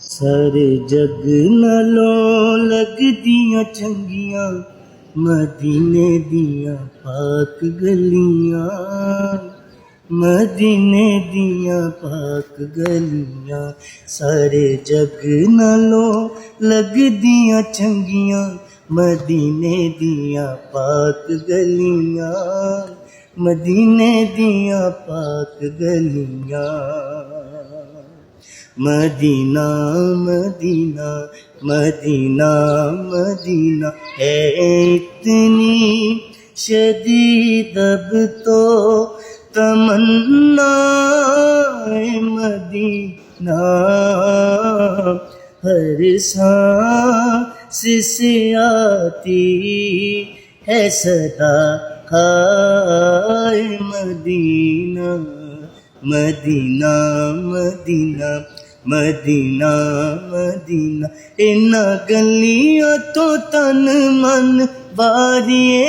सारे जग नालों लगदियां चंगियां मदीने दियां पाक गलियां, मदीने दियां पाक गलियां। सारे जग नालों लगदियां चंगियां मदीने दियां पाक गलियां, मदीने दियां पाक गलियां। मदीना मदीना मदीना मदीना है इतनी शदीद अब तो तमन्ना मदीना, हर सांस से आती है सदा हाय Medina, Medina Medina Medina Medina. इन्ना गलियां तो तन मन बारिए